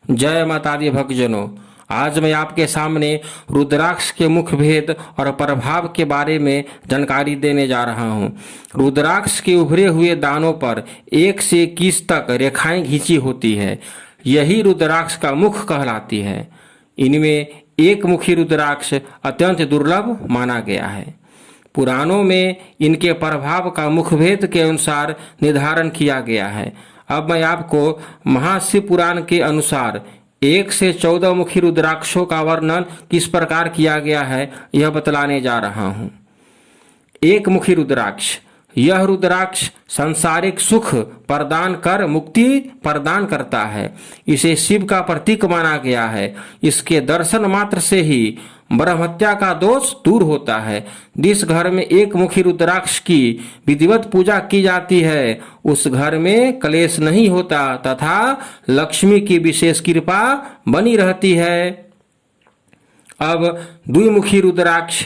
जय माता दी भक्तजनों। आज मैं आपके सामने रुद्राक्ष के मुख्य भेद और प्रभाव के बारे में जानकारी देने जा रहा हूँ। रुद्राक्ष के उभरे हुए दानों पर 1 से 21 तक रेखाएं खींची होती है। यही रुद्राक्ष का मुख कहलाती है। इनमें एक मुखी रुद्राक्ष अत्यंत दुर्लभ माना गया है। पुराणों में इनके प्रभाव का मुखभेद के अनुसार निर्धारण किया गया है। अब मैं आपको महाशिव पुराण के अनुसार 1 से 14 मुखी रुद्राक्षों का वर्णन किस प्रकार किया गया है यह बतलाने जा रहा हूँ। 1 मुखी रुद्राक्ष। यह रुद्राक्ष सांसारिक सुख प्रदान कर मुक्ति प्रदान करता है। इसे शिव का प्रतीक माना गया है। इसके दर्शन मात्र से ही ब्रह्महत्या का दोष दूर होता है। जिस घर में 1 मुखी रुद्राक्ष की विधिवत पूजा की जाती है उस घर में क्लेश नहीं होता तथा लक्ष्मी की विशेष कृपा बनी रहती है। अब द्विमुखी रुद्राक्ष।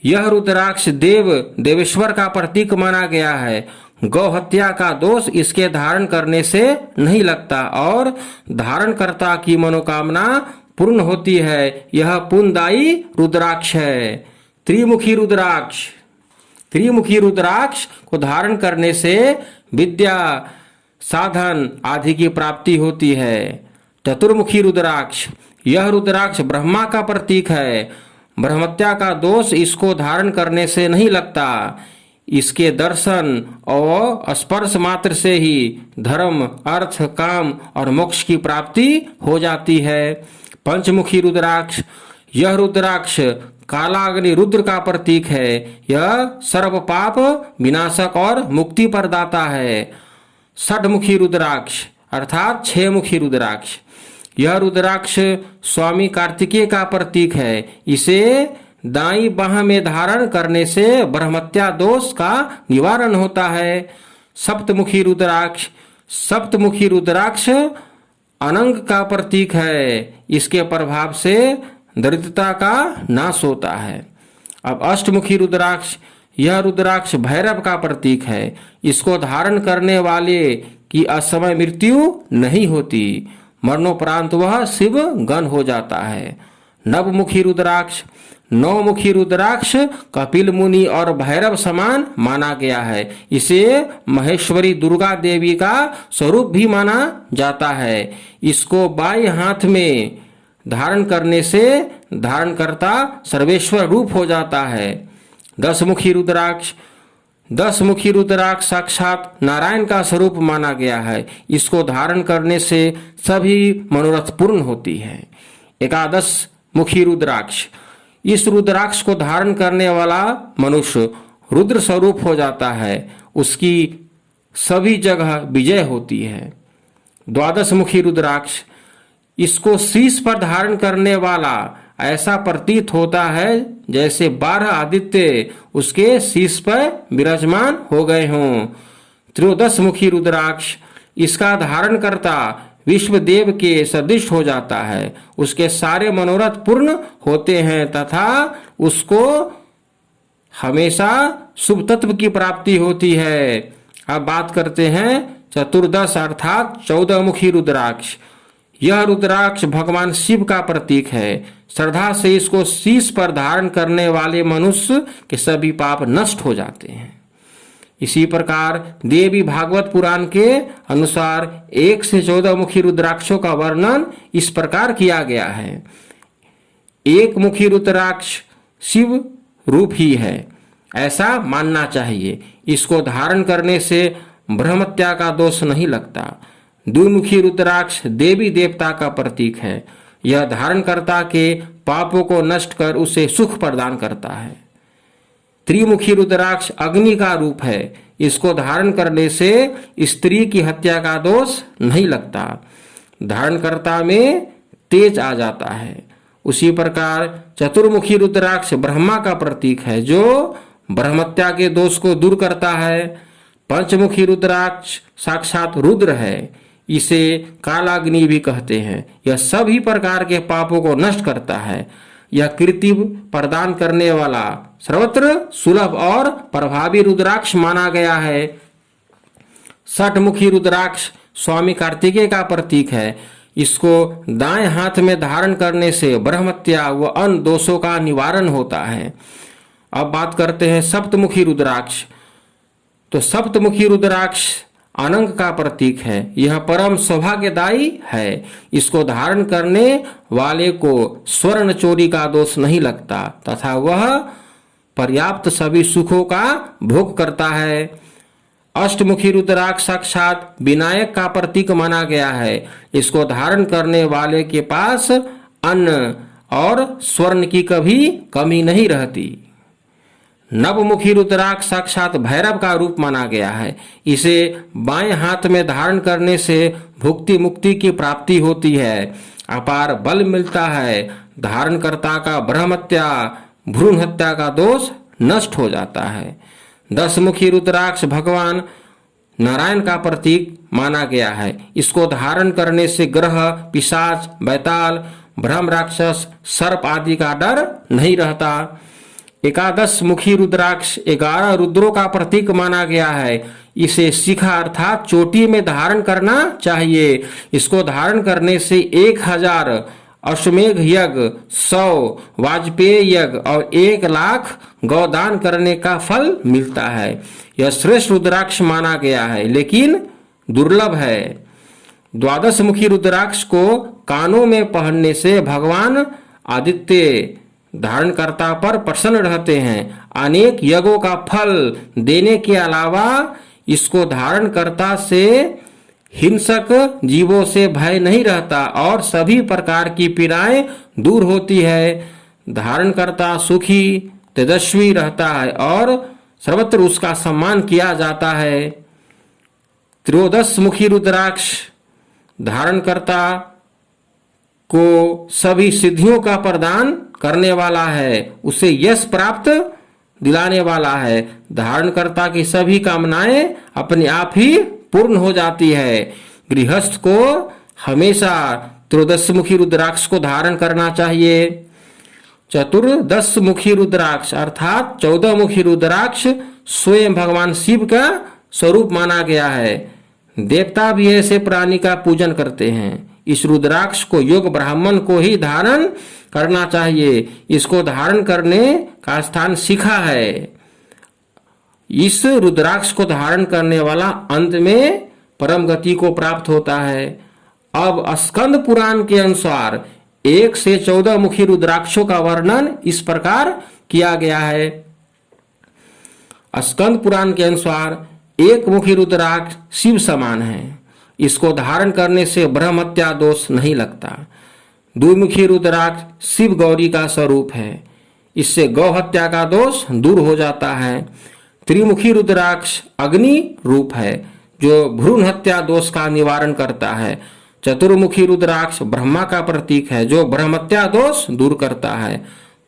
यह रुद्राक्ष देवेश्वर का प्रतीक माना गया है। गौ हत्या का दोष इसके धारण करने से नहीं लगता और धारणकर्ता की मनोकामना पूर्ण होती है। यह पुण्यदायी रुद्राक्ष है। त्रिमुखी रुद्राक्ष। त्रिमुखी रुद्राक्ष को धारण करने से विद्या साधन आदि की प्राप्ति होती है। चतुर्मुखी रुद्राक्ष। यह रुद्राक्ष ब्रह्मा का प्रतीक है। ब्रह्महत्या का दोष इसको धारण करने से नहीं लगता। इसके दर्शन और स्पर्श मात्र से ही धर्म अर्थ काम और मोक्ष की प्राप्ति हो जाती है। पंचमुखी रुद्राक्ष। यह रुद्राक्ष कालाग्नि रुद्र का प्रतीक है। यह सर्व पाप विनाशक और मुक्ति प्रदाता है। षटमुखी रुद्राक्ष अर्थात 6 मुखी रुद्राक्ष। यह रुद्राक्ष स्वामी कार्तिकेय का प्रतीक है। इसे दाई बाह में धारण करने से ब्रह्महत्या दोष का निवारण होता है। सप्तमुखी रुद्राक्ष। सप्तमुखी रुद्राक्ष अनंग का प्रतीक है। इसके प्रभाव से दरिद्रता का नाश होता है। अब अष्टमुखी रुद्राक्ष। यह रुद्राक्ष भैरव का प्रतीक है। इसको धारण करने वाले की असमय मृत्यु नहीं होती। मरणोपरांत वह शिव गण हो जाता है। नवमुखी रुद्राक्ष। 9 मुखी रुद्राक्ष कपिल मुनि और भैरव समान माना गया है। इसे महेश्वरी दुर्गा देवी का स्वरूप भी माना जाता है। इसको बाएं हाथ में धारण करने से धारणकर्ता सर्वेश्वर रूप हो जाता है। 10 मुखी रुद्राक्ष। 10 मुखी रुद्राक्ष साक्षात नारायण का स्वरूप माना गया है। इसको धारण करने से सभी मनोरथ पूर्ण होती है। 11 मुखी रुद्राक्ष। इस रुद्राक्ष को धारण करने वाला मनुष्य रुद्र स्वरूप हो जाता है। उसकी सभी जगह विजय होती है। 12 मुखी रुद्राक्ष। इसको शीश पर धारण करने वाला ऐसा प्रतीत होता है जैसे 12 आदित्य उसके शीश पर विराजमान हो गए हों। 13 मुखी रुद्राक्ष। इसका धारण करता विश्वदेव के सदृश हो जाता है। उसके सारे मनोरथ पूर्ण होते हैं तथा उसको हमेशा शुभ तत्व की प्राप्ति होती है। अब बात करते हैं चतुर्दश अर्थात 14 मुखी रुद्राक्ष। यह रुद्राक्ष भगवान शिव का प्रतीक है। श्रद्धा से इसको शीश पर धारण करने वाले मनुष्य के सभी पाप नष्ट हो जाते हैं। इसी प्रकार देवी भागवत पुराण के अनुसार 1 से 14 मुखी रुद्राक्षों का वर्णन इस प्रकार किया गया है। 1 मुखी रुद्राक्ष शिव रूप ही है ऐसा मानना चाहिए। इसको धारण करने से ब्रह्महत्या का दोष नहीं लगता। द्विमुखी रुद्राक्ष देवी देवता का प्रतीक है। यह धारणकर्ता के पापों को नष्ट कर उसे सुख प्रदान करता है। त्रिमुखी रुद्राक्ष अग्नि का रूप है। इसको धारण करने से स्त्री की हत्या का दोष नहीं लगता। धारणकर्ता में तेज आ जाता है। उसी प्रकार चतुर्मुखी रुद्राक्ष ब्रह्मा का प्रतीक है जो ब्रह्महत्या के दोष को दूर करता है। पंचमुखी रुद्राक्ष साक्षात रुद्र है। इसे कालाग्नि भी कहते हैं। यह सभी प्रकार के पापों को नष्ट करता है। यह कीर्ति प्रदान करने वाला सर्वत्र सुलभ और प्रभावी रुद्राक्ष माना गया है। 60 मुखी रुद्राक्ष स्वामी कार्तिकेय का प्रतीक है। इसको दाएं हाथ में धारण करने से ब्रह्मत्या व अन्य दोषों का निवारण होता है। अब बात करते हैं सप्तमुखी रुद्राक्ष। तो सप्तमुखी रुद्राक्ष अनंग का प्रतीक है। यह परम सौभाग्यदायी है। इसको धारण करने वाले को स्वर्ण चोरी का दोष नहीं लगता तथा वह पर्याप्त सभी सुखों का भोग करता है। अष्टमुखी रुद्राक्ष साक्षात विनायक का प्रतीक माना गया है। इसको धारण करने वाले के पास अन्न और स्वर्ण की कभी कमी नहीं रहती। नवमुखी रुद्राक्ष साक्षात भैरव का रूप माना गया है। इसे बाएं हाथ में धारण करने से भुक्ति मुक्ति की प्राप्ति होती है, अपार बल मिलता है, धारणकर्ता का ब्रह्मत्या भ्रूण हत्या का दोष नष्ट हो जाता है। दसमुखी रुद्राक्ष भगवान नारायण का प्रतीक माना गया है। इसको धारण करने से ग्रह, पिशाच, बैताल, ब्रह्म राक्षस, सर्प आदि का डर नहीं रहता। एकादश मुखी रुद्राक्ष 11 रुद्रों का प्रतीक माना गया है। इसे शिखा अर्थात चोटी में धारण करना चाहिए। इसको धारण करने से 1000 अश्वमेघ यज्ञ, 100 वाजपेयी यज्ञ और 1 लाख गौदान करने का फल मिलता है। यह श्रेष्ठ रुद्राक्ष माना गया है लेकिन दुर्लभ है। द्वादश मुखी रुद्राक्ष को कानों में पहनने से भगवान आदित्य धारणकर्ता पर प्रसन्न रहते हैं। अनेक यज्ञों का फल देने के अलावा इसको धारणकर्ता से हिंसक जीवों से भय नहीं रहता और सभी प्रकार की पीड़ाएं दूर होती है। धारणकर्ता सुखी तेजस्वी रहता है और सर्वत्र उसका सम्मान किया जाता है। त्रयोदश मुखी रुद्राक्ष धारणकर्ता को सभी सिद्धियों का प्रदान करने वाला है, उसे यश प्राप्त दिलाने वाला है। धारणकर्ता की सभी कामनाएं अपने आप ही पूर्ण हो जाती है। गृहस्थ को हमेशा त्रयोदश मुखी रुद्राक्ष को धारण करना चाहिए। चतुर्दश मुखी रुद्राक्ष अर्थात 14 मुखी रुद्राक्ष स्वयं भगवान शिव का स्वरूप माना गया है। देवता भी ऐसे प्राणी का पूजन करते हैं। इस रुद्राक्ष को योग ब्राह्मण को ही धारण करना चाहिए। इसको धारण करने का स्थान शिखा है। इस रुद्राक्ष को धारण करने वाला अंत में परम गति को प्राप्त होता है। अब स्कंद पुराण के अनुसार 1 से 14 मुखी रुद्राक्षों का वर्णन इस प्रकार किया गया है। स्कंद पुराण के अनुसार 1 मुखी रुद्राक्ष शिव समान है। इसको धारण करने से ब्रह्मत्या दोष नहीं लगता। द्विमुखी रुद्राक्ष शिव गौरी का स्वरूप है। इससे गौ हत्या का दोष दूर हो जाता है। त्रिमुखी रुद्राक्ष अग्नि रूप है जो भ्रूण हत्या दोष का निवारण करता है। चतुर्मुखी रुद्राक्ष ब्रह्मा का प्रतीक है जो ब्रह्मत्या दोष दूर करता है।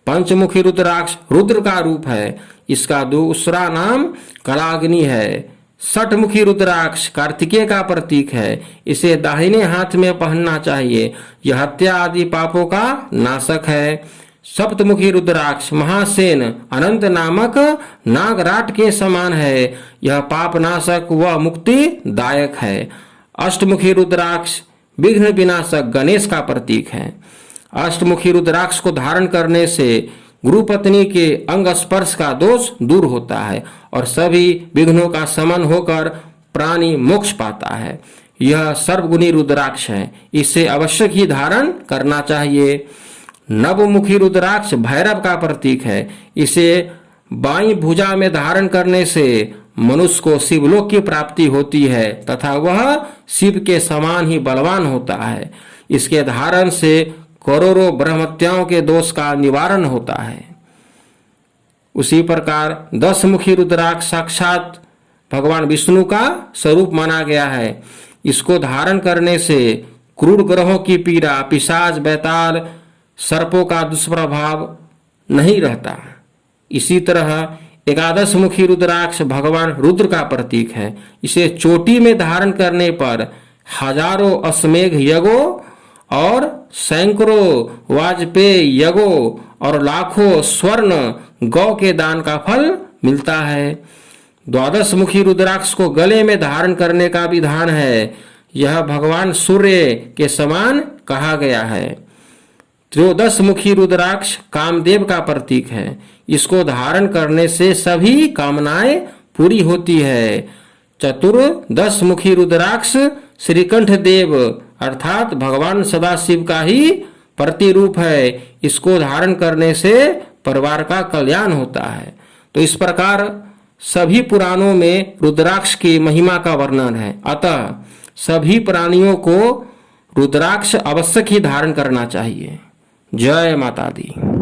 पंचमुखी रुद्राक्ष रुद्र का रूप है। इसका दूसरा नाम कलाग्नि है। षटमुखी रुद्राक्ष कार्तिकेय का प्रतीक है। इसे दाहिने हाथ में पहनना चाहिए। यह हत्या आदि पापों का नाशक है। सप्तमुखी रुद्राक्ष महासेन अनंत नामक नागराट के समान है। यह पाप नाशक व मुक्ति दायक है। अष्टमुखी रुद्राक्ष विघ्न विनाशक गणेश का प्रतीक है। अष्टमुखी रुद्राक्ष को धारण करने से गुरु पत्नी के अंग स्पर्श का दोष दूर होता है और सभी विघ्नों का शमन होकर प्राणी मोक्ष पाता है। यह सर्वगुणी रुद्राक्ष है। इसे अवश्य ही धारण करना चाहिए। नवमुखी रुद्राक्ष भैरव का प्रतीक है। इसे बाईं भुजा में धारण करने से मनुष्य को शिवलोक की प्राप्ति होती है तथा वह शिव के समान ही बलवान होता है। इसके धारण से करोड़ों ब्रह्मत्याओं के दोष का निवारण होता है। उसी प्रकार 10 मुखी रुद्राक्ष साक्षात भगवान विष्णु का स्वरूप माना गया है। इसको धारण करने से क्रूर ग्रहों की पीड़ा, पिशाच, बैताल, सर्पों का दुष्प्रभाव नहीं रहता। इसी तरह 11 मुखी रुद्राक्ष भगवान रुद्र का प्रतीक है। इसे चोटी में धारण करने पर हजारों अश्वमेघ यज्ञों और सैकड़ों वाजपेयी यज्ञों और लाखों स्वर्ण गौ के दान का फल मिलता है। 12 मुखी रुद्राक्ष को गले में धारण करने का विधान है। यह भगवान सूर्य के समान कहा गया है। त्रयोदश मुखी रुद्राक्ष कामदेव का प्रतीक है। इसको धारण करने से सभी कामनाएं पूरी होती है। चतुर्दश मुखी रुद्राक्ष श्रीकंठ देव अर्थात भगवान सदाशिव का ही प्रतिरूप है। इसको धारण करने से परिवार का कल्याण होता है। तो इस प्रकार सभी पुराणों में रुद्राक्ष की महिमा का वर्णन है। अतः सभी प्राणियों को रुद्राक्ष आवश्यक ही धारण करना चाहिए। जय माता दी।